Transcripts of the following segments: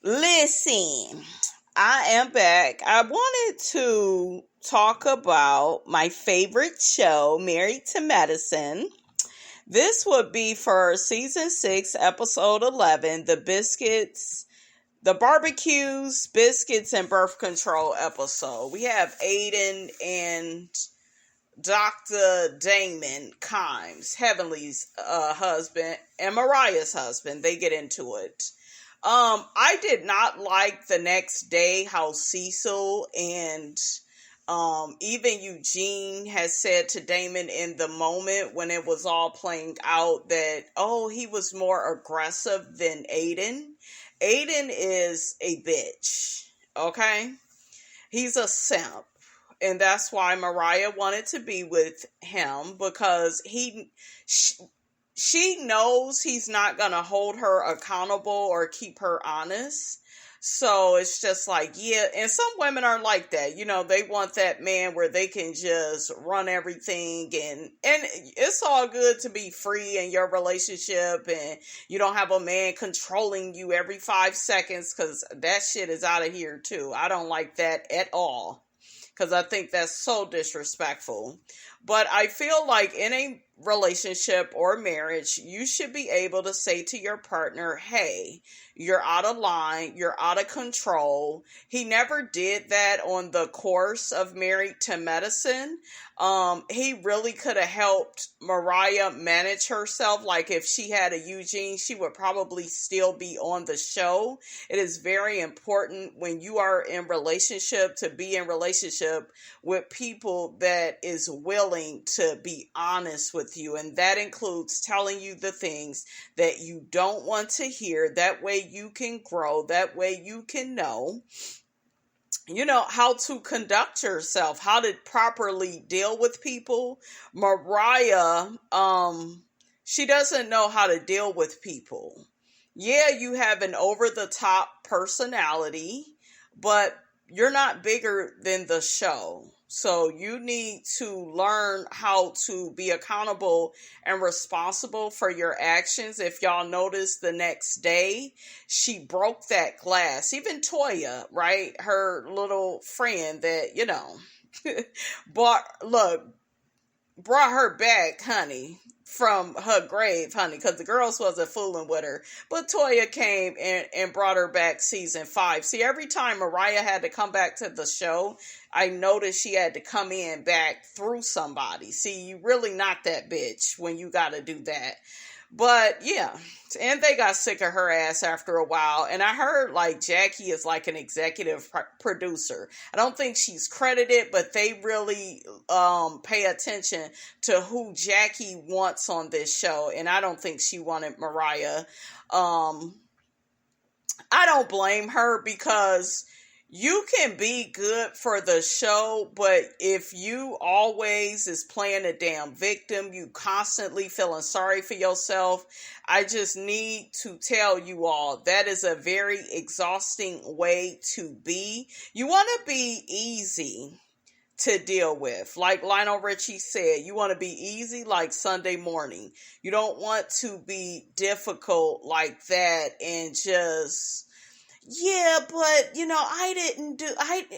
Listen, I am back. I wanted to talk about my favorite show, Married to Medicine. This would be for season 6, episode 11, the barbecues, biscuits, and birth control episode. We have Aydin and Dr. Damon Kimes, Heavenly's husband, and Mariah's husband. They get into it. I did not like the next day how Cecil and even Eugene has said to Damon in the moment when it was all playing out that, he was more aggressive than Aydin. Aydin is a bitch, okay? He's a simp. And that's why Mariah wanted to be with him, because she knows he's not going to hold her accountable or keep her honest. So it's just like, yeah. And some women are like that. They want that man where they can just run everything. And it's all good to be free in your relationship. And you don't have a man controlling you every 5 seconds, because that shit is out of here too. I don't like that at all, because I think that's so disrespectful. But I feel like in a relationship or marriage, you should be able to say to your partner, hey, you're out of line, you're out of control. He never did that on the course of Married to Medicine. He really could have helped Mariah manage herself. Like if she had a Eugene, she would probably still be on the show. It is very important when you are in relationship to be in relationship with people that is willing to be honest with you. And that includes telling you the things that you don't want to hear. That way you can grow. That way you can know how to conduct yourself, how to properly deal with people. Mariah, she doesn't know how to deal with people. Yeah, you have an over-the-top personality, but you're not bigger than the show. So you need to learn how to be accountable and responsible for your actions. If y'all notice, the next day, she broke that glass. Even Toya, right? Her little friend that, brought her back, honey, from her grave, honey, because the girls wasn't fooling with her. But Toya came and brought her back season 5. See, every time Mariah had to come back to the show, I noticed she had to come in back through somebody. See, you really not that bitch when you got to do that. But yeah, and they got sick of her ass after a while. And I heard like Jackie is like an executive producer. I don't think she's credited, but they really pay attention to who Jackie wants on this show. And I don't think she wanted Mariah. I don't blame her, because you can be good for the show, but if you always is playing a damn victim, you constantly feeling sorry for yourself, I just need to tell you all, that is a very exhausting way to be. You want to be easy to deal with. Like Lionel Richie said, you want to be easy like Sunday morning. You don't want to be difficult like that and just... Yeah, but,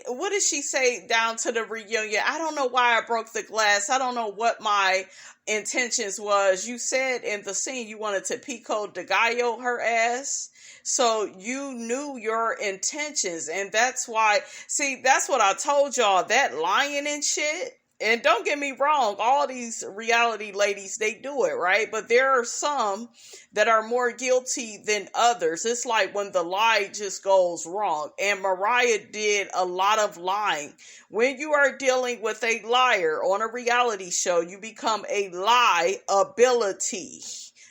what did she say down to the reunion? I don't know why I broke the glass. I don't know what my intentions was. You said in the scene you wanted to Pico de Gallo her ass. So you knew your intentions. And that's why, see, that's what I told y'all, that lying and shit. And don't get me wrong, all these reality ladies, they do it, right? But there are some that are more guilty than others. It's like when the lie just goes wrong. And Mariah did a lot of lying. When you are dealing with a liar on a reality show, you become a liability.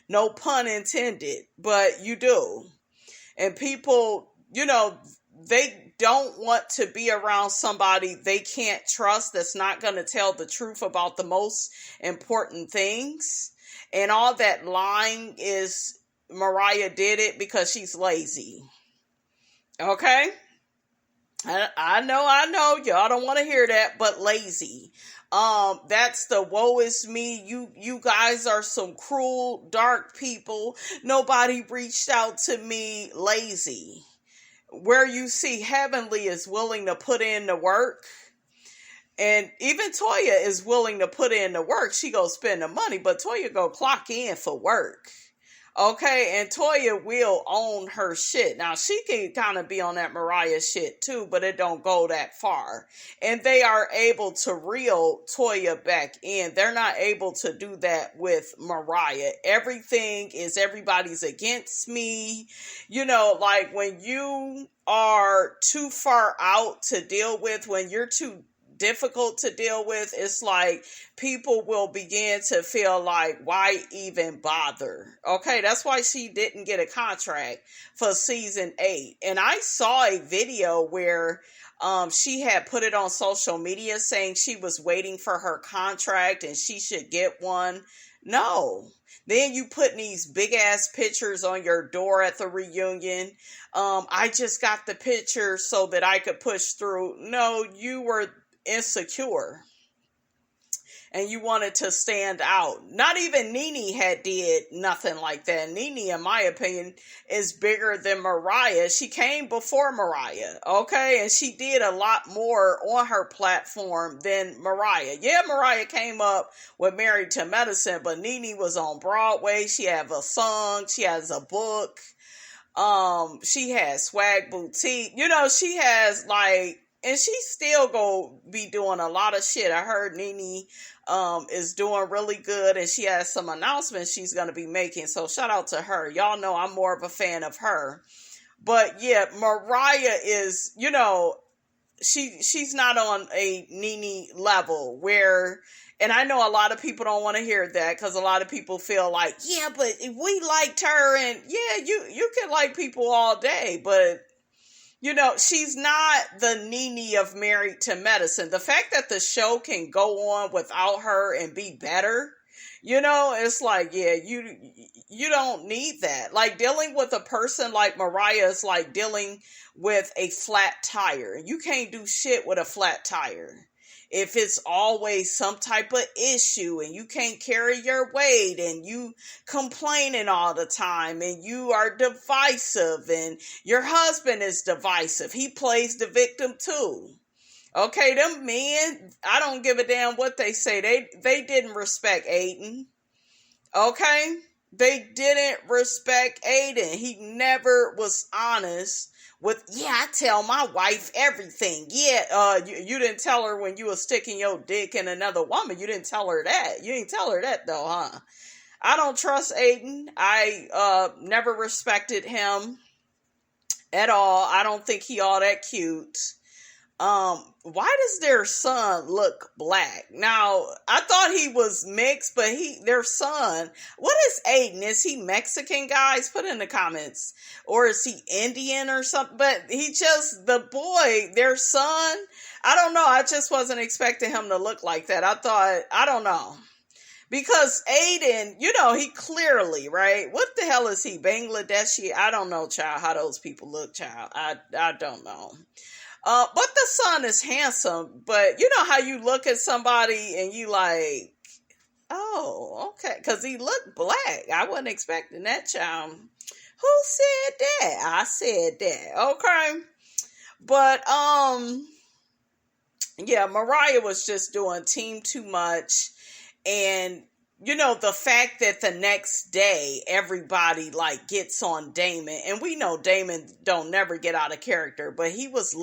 No pun intended, but you do. And people, they don't want to be around somebody they can't trust, that's not going to tell the truth about the most important things. And all that lying is, Mariah did it because she's lazy. Okay? I know, y'all don't want to hear that, but lazy. That's the woe is me. You guys are some cruel, dark people. Nobody reached out to me. Lazy. where you see Heavenly is willing to put in the work, and even Toya is willing to put in the work. She go spend the money, but Toya go clock in for work. Okay, and Toya will own her shit. Now, she can kind of be on that Mariah shit too, but it don't go that far. And they are able to reel Toya back in. They're not able to do that with Mariah. Everything is everybody's against me. You know, like when you are too far out to deal with, when you're too difficult to deal with, it's like people will begin to feel like, why even bother? Okay, that's why she didn't get a contract for season 8. And I saw a video where she had put it on social media saying she was waiting for her contract and she should get one. No. Then you put these big ass pictures on your door at the reunion. I just got the picture so that I could push through. No, you were insecure and you wanted to stand out. Not even Nene had did nothing like that. Nene, in my opinion, is bigger than Mariah. She came before Mariah, okay? And she did a lot more on her platform than Mariah. Yeah, Mariah came up with Married to Medicine, but Nene was on Broadway. She has a song. She has a book. She has Swag Boutique. You know, she has like, and she still go be doing a lot of shit. I heard Nene is doing really good, and she has some announcements she's going to be making. So shout out to her. Y'all know I'm more of a fan of her. But yeah, Mariah is, you know, she's not on a Nene level where, and I know a lot of people don't want to hear that because a lot of people feel like, yeah, but we liked her, and yeah, you can like people all day, but you know, she's not the Nene of Married to Medicine. The fact that the show can go on without her and be better, you know, it's like, yeah, you don't need that. Like dealing with a person like Mariah is like dealing with a flat tire. You can't do shit with a flat tire. If it's always some type of issue and you can't carry your weight and you complaining all the time and you are divisive and your husband is divisive. He plays the victim too. Okay, them men, I don't give a damn what they say. They didn't respect Aydin. Okay? They didn't respect Aydin. He never was honest with, yeah, I tell my wife everything. Yeah, you didn't tell her when you were sticking your dick in another woman. You didn't tell her that. You didn't tell her that though, huh? I don't trust Aydin. I never respected him at all. I don't think he all that cute. Why does their son look black? Now, I thought he was mixed, but their son, what is Aydin? Is he Mexican, guys? Put in the comments. Or is he Indian or something? But the boy, their son, I don't know. I just wasn't expecting him to look like that. I don't know. Because Aydin, you know, he clearly, right? What the hell is he? Bangladeshi? I don't know, child, how those people look, child. I don't know. But the son is handsome, but you know how you look at somebody and you like, oh, okay, because he looked black. I wasn't expecting that, child. Who said that? I said that. Okay. But, yeah, Mariah was just doing team too much. And, you know, the fact that the next day everybody like gets on Damon, and we know Damon don't never get out of character, but he was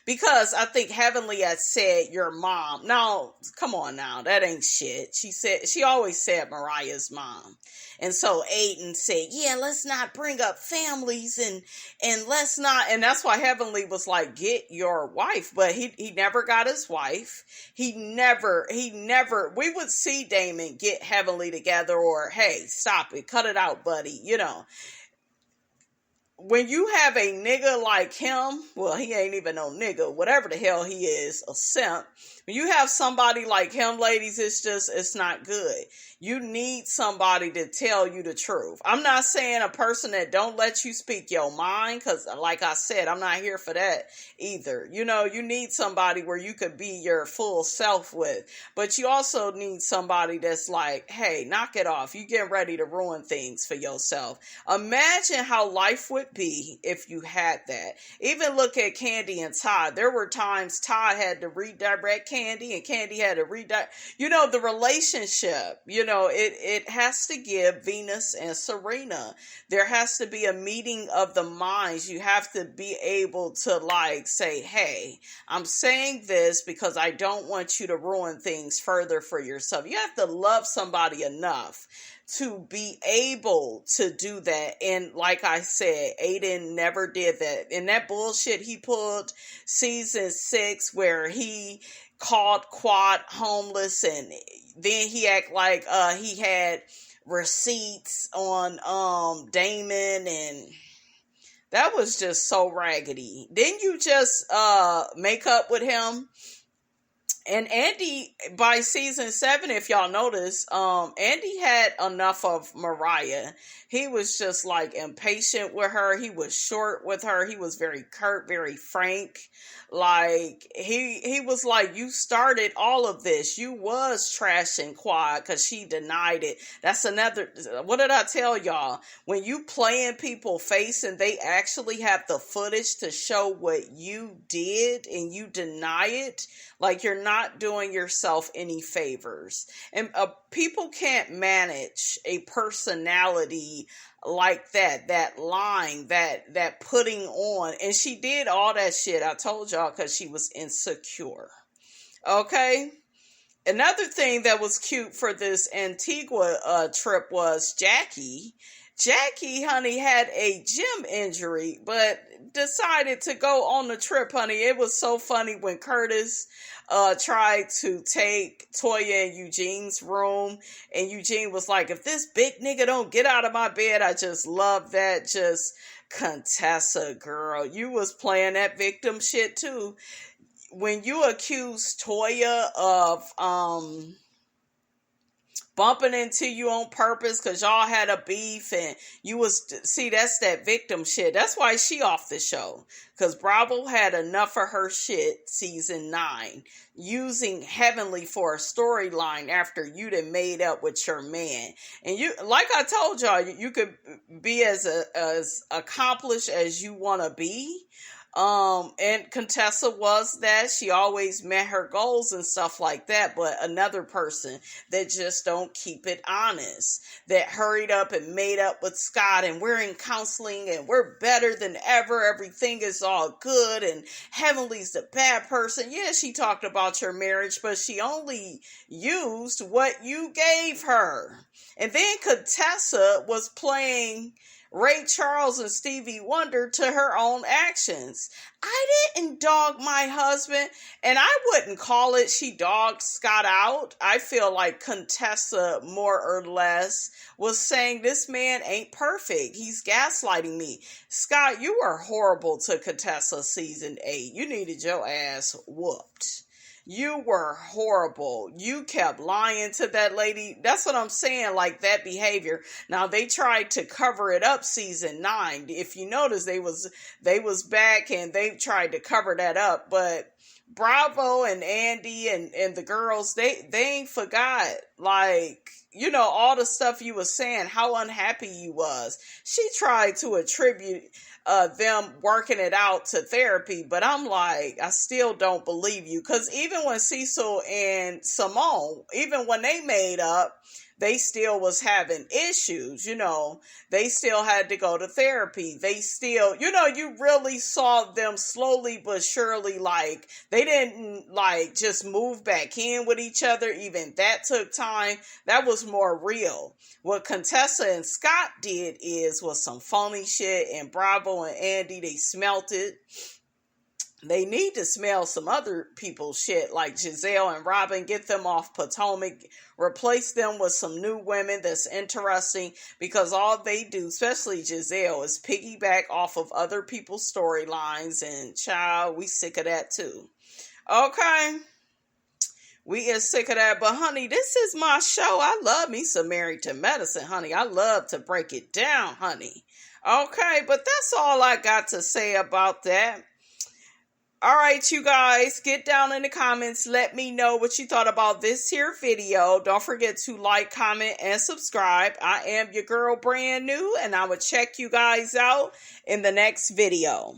because I think Heavenly had said your mom. Now, come on now, that ain't shit. She always said Mariah's mom. And so Aydin said, yeah, let's not bring up families and let's not, and that's why Heavenly was like, get your wife. But he never got his wife. He never, we would see Damon get Heavenly together or, hey, stop it, cut it out, buddy. You know, when you have a nigga like him, well, he ain't even no nigga, whatever the hell he is, a simp. When you have somebody like him, ladies, it's not good. You need somebody to tell you the truth. I'm not saying a person that don't let you speak your mind, because like I said, I'm not here for that either. You know, you need somebody where you could be your full self with, but you also need somebody that's like, hey, knock it off. You get ready to ruin things for yourself. Imagine how life would would be if you had that. Even look at Candy and Todd. There were times Todd had to redirect Candy and Candy had to redirect. The relationship, it has to give Venus and Serena. There has to be a meeting of the minds. You have to be able to say, hey, I'm saying this because I don't want you to ruin things further for yourself. You have to love somebody enough to be able to do that. And like I said, Aydin never did that. And that bullshit he pulled season 6 where he called Quad homeless and then he act like he had receipts on Damon, and that was just so raggedy. Didn't you just make up with him? And Andy, by season 7, if y'all notice, Andy had enough of Mariah. He was just impatient with her. He was short with her. He was very curt, very frank. He was like, you started all of this. You was trashing Quad because she denied it. That's another, what did I tell y'all? When you play in people's face and they actually have the footage to show what you did and you deny it, you're not doing yourself any favors. And people can't manage a personality like that lying, that putting on. And she did all that shit, I told y'all, because she was insecure. Okay? Another thing that was cute for this Antigua trip was Jackie. Jackie, honey, had a gym injury, but decided to go on the trip, honey. It was so funny when Curtis tried to take Toya and Eugene's room, and Eugene was like, if this big nigga don't get out of my bed. I just love that. Just Contessa, girl, you was playing that victim shit too. When you accused Toya of bumping into you on purpose because y'all had a beef and that's that victim shit. That's why she off the show, because Bravo had enough of her shit season 9, using Heavenly for a storyline after you done made up with your man. And you, like I told y'all, you could be as accomplished as you want to be. And Contessa was that. She always met her goals and stuff like that, but another person that just don't keep it honest, that hurried up and made up with Scott, and we're in counseling and we're better than ever. Everything is all good and Heavenly's the bad person. Yeah, she talked about your marriage, but she only used what you gave her. And then Contessa was playing Ray Charles and Stevie Wonder to her own actions. I didn't dog my husband, and I wouldn't call it she dogged Scott out. I feel like Contessa, more or less, was saying this man ain't perfect. He's gaslighting me. Scott, you were horrible to Contessa season 8. You needed your ass whooped. You were horrible. You kept lying to that lady. That's what I'm saying, that behavior. Now, they tried to cover it up season 9. If you notice, they was back and they tried to cover that up. But Bravo and Andy and the girls, they ain't forgot, all the stuff you was saying, how unhappy you was. She tried to attribute them working it out to therapy, but I'm like, I still don't believe you. Because even when Cecil and Simone, even when they made up, they still was having issues, they still had to go to therapy. They still, you really saw them slowly but surely, they didn't just move back in with each other. Even that took time. That was more real. What Contessa and Scott did was some phony shit, and Bravo and Andy, they smelt it. They need to smell some other people's shit, like Giselle and Robin. Get them off Potomac. Replace them with some new women that's interesting, because all they do, especially Giselle, is piggyback off of other people's storylines. And child, we sick of that too. Okay? We is sick of that. But honey, this is my show. I love me some Married to Medicine, honey. I love to break it down, honey. Okay, but that's all I got to say about that. All right, you guys, get down in the comments. Let me know what you thought about this here video. Don't forget to like, comment, and subscribe. I am your girl, Brand New, and I will check you guys out in the next video.